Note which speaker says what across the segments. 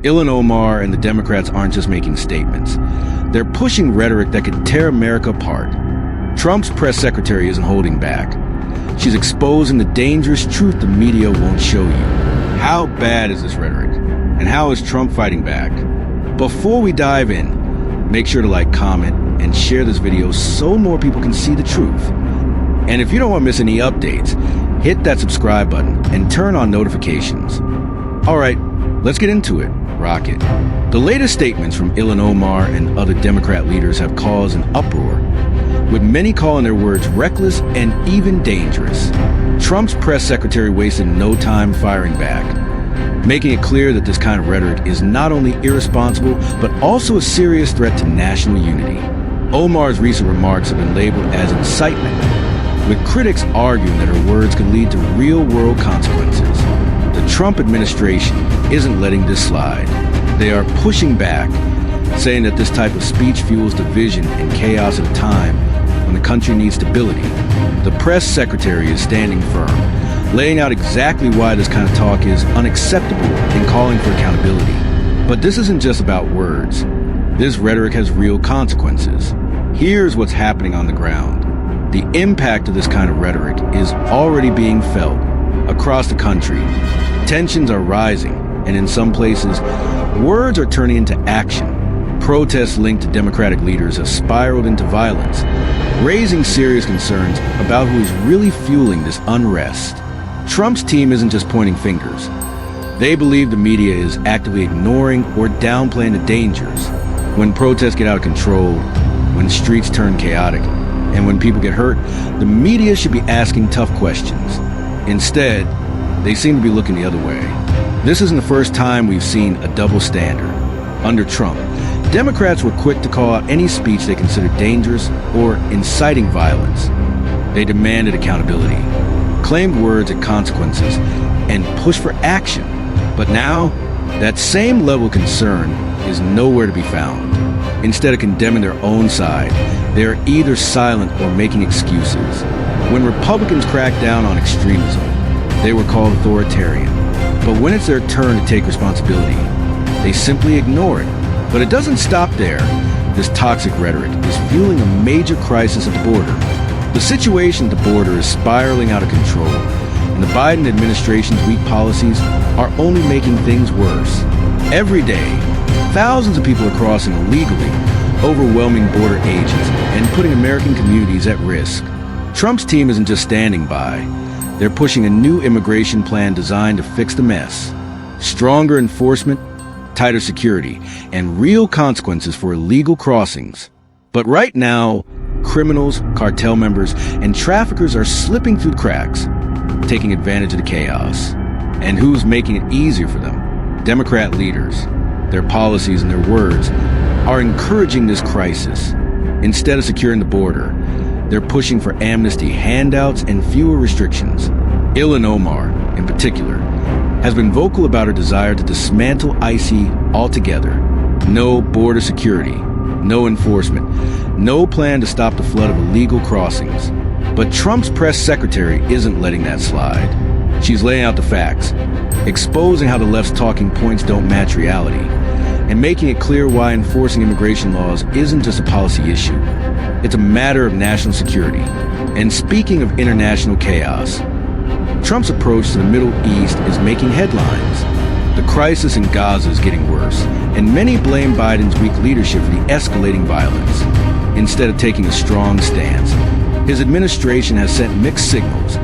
Speaker 1: Ilhan Omar and the Democrats aren't just making statements. They're pushing rhetoric that could tear America apart. Trump's press secretary isn't holding back. She's exposing the dangerous truth the media won't show you. How bad is this rhetoric? And how is Trump fighting back? Before we dive in, make sure to like, comment, and share this video so more people can see the truth. And if you don't want to miss any updates, hit that subscribe button and turn on notifications. All right, let's get into it. Rock it. The latest statements from Ilhan Omar and other Democrat leaders have caused an uproar, with many calling their words reckless and even dangerous. Trump's press secretary wasted no time firing back, making it clear that this kind of rhetoric is not only irresponsible, but also a serious threat to national unity. Omar's recent remarks have been labeled as incitement, with critics arguing that her words could lead to real-world consequences. The Trump administration isn't letting this slide. They are pushing back, saying that this type of speech fuels division and chaos at a time when the country needs stability. The press secretary is standing firm, laying out exactly why this kind of talk is unacceptable and calling for accountability. But this isn't just about words. This rhetoric has real consequences. Here's what's happening on the ground. The impact of this kind of rhetoric is already being felt across the country. Tensions are rising, and in some places, words are turning into action. Protests linked to Democratic leaders have spiraled into violence, raising serious concerns about who is really fueling this unrest. Trump's team isn't just pointing fingers. They believe the media is actively ignoring or downplaying the dangers. When protests get out of control, when streets turn chaotic, and when people get hurt, the media should be asking tough questions. Instead, they seem to be looking the other way. This isn't the first time we've seen a double standard. Under Trump, Democrats were quick to call out any speech they considered dangerous or inciting violence. They demanded accountability, claimed words and consequences, and pushed for action. But now, that same level of concern is nowhere to be found. Instead of condemning their own side, they are either silent or making excuses. When Republicans crack down on extremism, they were called authoritarian. But when it's their turn to take responsibility, they simply ignore it. But it doesn't stop there. This toxic rhetoric is fueling a major crisis at the border. The situation at the border is spiraling out of control, and the Biden administration's weak policies are only making things worse. Every day, thousands of people are crossing illegally, overwhelming border agents and putting American communities at risk. Trump's team isn't just standing by. They're pushing a new immigration plan designed to fix the mess. Stronger enforcement, tighter security, and real consequences for illegal crossings. But right now, criminals, cartel members, and traffickers are slipping through the cracks, taking advantage of the chaos. And who's making it easier for them? Democrat leaders. Their policies and their words are encouraging this crisis. Instead of securing the border, they're pushing for amnesty, handouts, and fewer restrictions. Ilhan Omar, in particular, has been vocal about her desire to dismantle ICE altogether. No border security, no enforcement, no plan to stop the flood of illegal crossings. But Trump's press secretary isn't letting that slide. She's laying out the facts, exposing how the left's talking points don't match reality, and making it clear why enforcing immigration laws isn't just a policy issue. It's a matter of national security. And speaking of international chaos, Trump's approach to the Middle East is making headlines. The crisis in Gaza is getting worse, and many blame Biden's weak leadership for the escalating violence. Instead of taking a strong stance, his administration has sent mixed signals,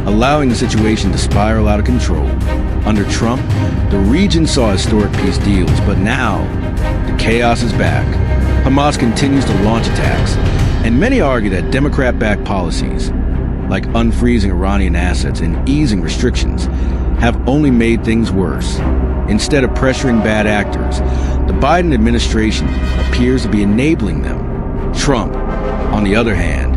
Speaker 1: allowing the situation to spiral out of control. Under Trump, the region saw historic peace deals, but now the chaos is back. Hamas continues to launch attacks, and many argue that Democrat-backed policies, like unfreezing Iranian assets and easing restrictions, have only made things worse. Instead of pressuring bad actors, the Biden administration appears to be enabling them. Trump, on the other hand,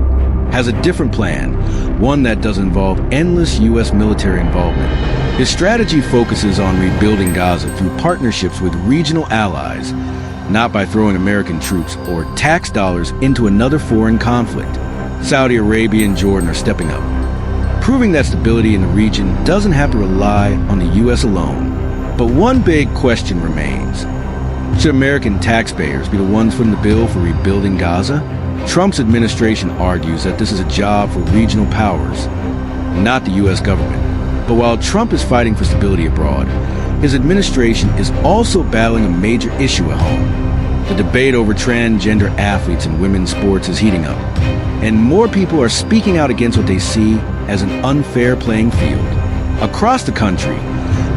Speaker 1: has a different plan, one that does involve endless U.S. military involvement. His strategy focuses on rebuilding Gaza through partnerships with regional allies, not by throwing American troops or tax dollars into another foreign conflict. Saudi Arabia and Jordan are stepping up, proving that stability in the region doesn't have to rely on the U.S. alone. But one big question remains. Should American taxpayers be the ones footing the bill for rebuilding Gaza? Trump's administration argues that this is a job for regional powers, not the U.S. government. But while Trump is fighting for stability abroad, his administration is also battling a major issue at home. The debate over transgender athletes in women's sports is heating up, and more people are speaking out against what they see as an unfair playing field. Across the country,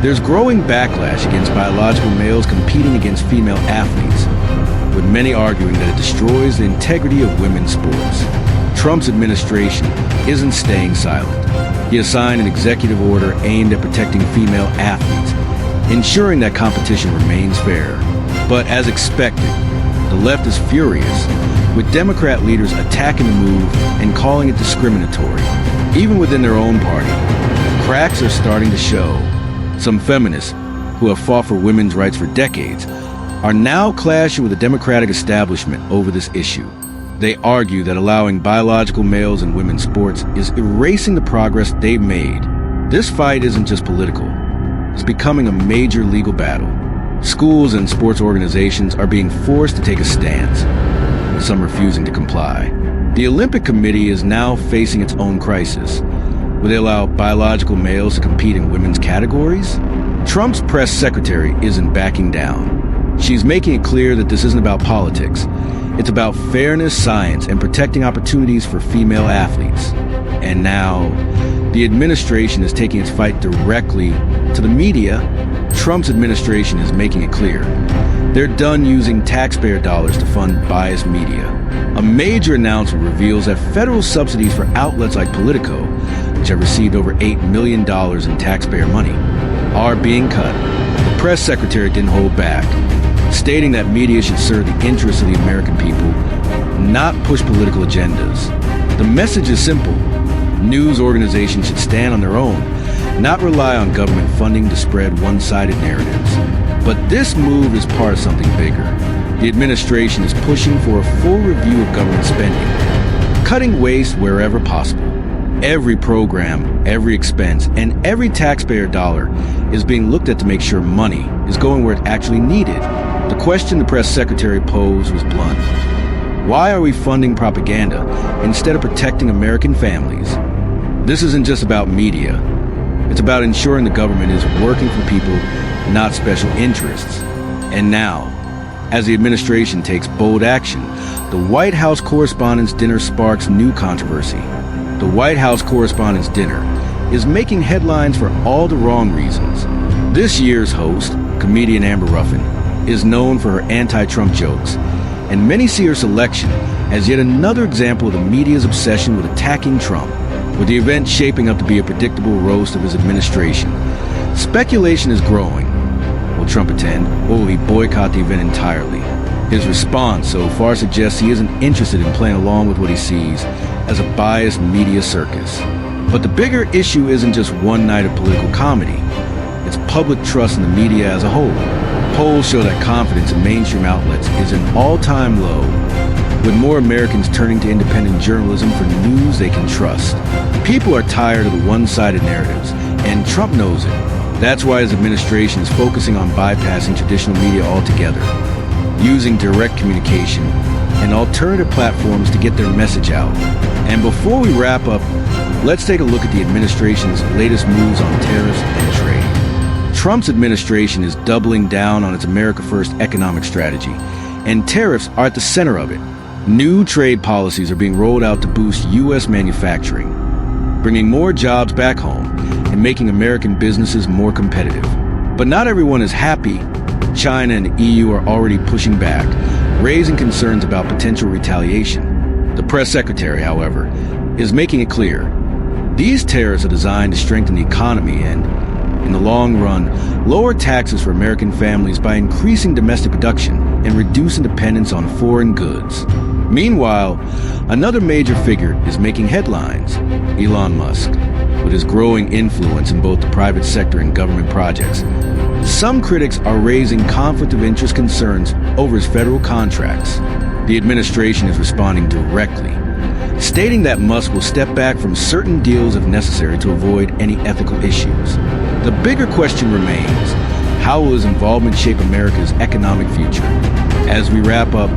Speaker 1: there's growing backlash against biological males competing against female athletes, with many arguing that it destroys the integrity of women's sports. Trump's administration isn't staying silent. He has signed an executive order aimed at protecting female athletes, ensuring that competition remains fair. But as expected, the left is furious, with Democrat leaders attacking the move and calling it discriminatory. Even within their own party, cracks are starting to show. Some feminists, who have fought for women's rights for decades, are now clashing with the Democratic establishment over this issue. They argue that allowing biological males in women's sports is erasing the progress they've made. This fight isn't just political. It's becoming a major legal battle. Schools and sports organizations are being forced to take a stance, some refusing to comply. The Olympic Committee is now facing its own crisis. Will they allow biological males to compete in women's categories? Trump's press secretary isn't backing down. She's making it clear that this isn't about politics. It's about fairness, science, and protecting opportunities for female athletes. And now, the administration is taking its fight directly to the media. Trump's administration is making it clear they're done using taxpayer dollars to fund biased media. A major announcement reveals that federal subsidies for outlets like Politico, which have received over $8 million in taxpayer money, are being cut. The press secretary didn't hold back, stating that media should serve the interests of the American people, not push political agendas. The message is simple. News organizations should stand on their own, not rely on government funding to spread one-sided narratives. But this move is part of something bigger. The administration is pushing for a full review of government spending, cutting waste wherever possible. Every program, every expense, and every taxpayer dollar is being looked at to make sure money is going where it actually needed. The question the press secretary posed was blunt. Why are we funding propaganda instead of protecting American families? This isn't just about media. It's about ensuring the government is working for people, not special interests. And now, as the administration takes bold action, the White House Correspondents' Dinner sparks new controversy. The White House Correspondents' Dinner is making headlines for all the wrong reasons. This year's host, comedian Amber Ruffin, is known for her anti-Trump jokes, and many see her selection as yet another example of the media's obsession with attacking Trump, with the event shaping up to be a predictable roast of his administration. Speculation is growing. Will Trump attend, or will he boycott the event entirely? His response so far suggests he isn't interested in playing along with what he sees as a biased media circus. But the bigger issue isn't just one night of political comedy. It's public trust in the media as a whole. Polls show that confidence in mainstream outlets is an all-time low, with more Americans turning to independent journalism for news they can trust. People are tired of the one-sided narratives, and Trump knows it. That's why his administration is focusing on bypassing traditional media altogether, using direct communication and alternative platforms to get their message out. And before we wrap up, let's take a look at the administration's latest moves on tariffs and trade. Trump's administration is doubling down on its America First economic strategy, and tariffs are at the center of it. New trade policies are being rolled out to boost U.S. manufacturing, bringing more jobs back home and making American businesses more competitive. But not everyone is happy. China and the EU are already pushing back, raising concerns about potential retaliation. The press secretary, however, is making it clear these tariffs are designed to strengthen the economy and, in the long run, lower taxes for American families by increasing domestic production and reducing dependence on foreign goods. Meanwhile, another major figure is making headlines, Elon Musk, with his growing influence in both the private sector and government projects. Some critics are raising conflict of interest concerns over his federal contracts. The administration is responding directly, stating that Musk will step back from certain deals if necessary to avoid any ethical issues. The bigger question remains, How will his involvement shape America's economic future? As we wrap up,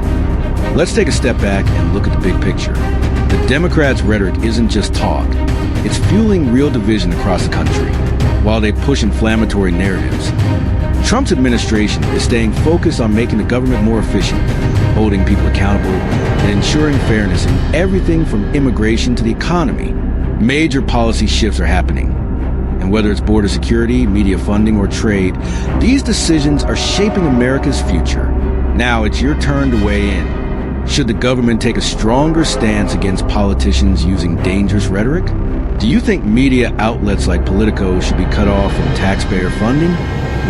Speaker 1: let's take a step back and look at the big picture. The Democrats' rhetoric isn't just talk. It's fueling real division across the country, while they push inflammatory narratives. Trump's administration is staying focused on making the government more efficient, holding people accountable, and ensuring fairness in everything from immigration to the economy. Major policy shifts are happening. And whether it's border security, media funding, or trade, these decisions are shaping America's future. Now it's your turn to weigh in. Should the government take a stronger stance against politicians using dangerous rhetoric? Do you think media outlets like Politico should be cut off from taxpayer funding?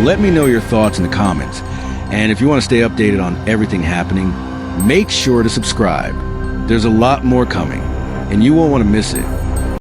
Speaker 1: Let me know your thoughts in the comments. And if you want to stay updated on everything happening, make sure to subscribe. There's a lot more coming, and you won't want to miss it.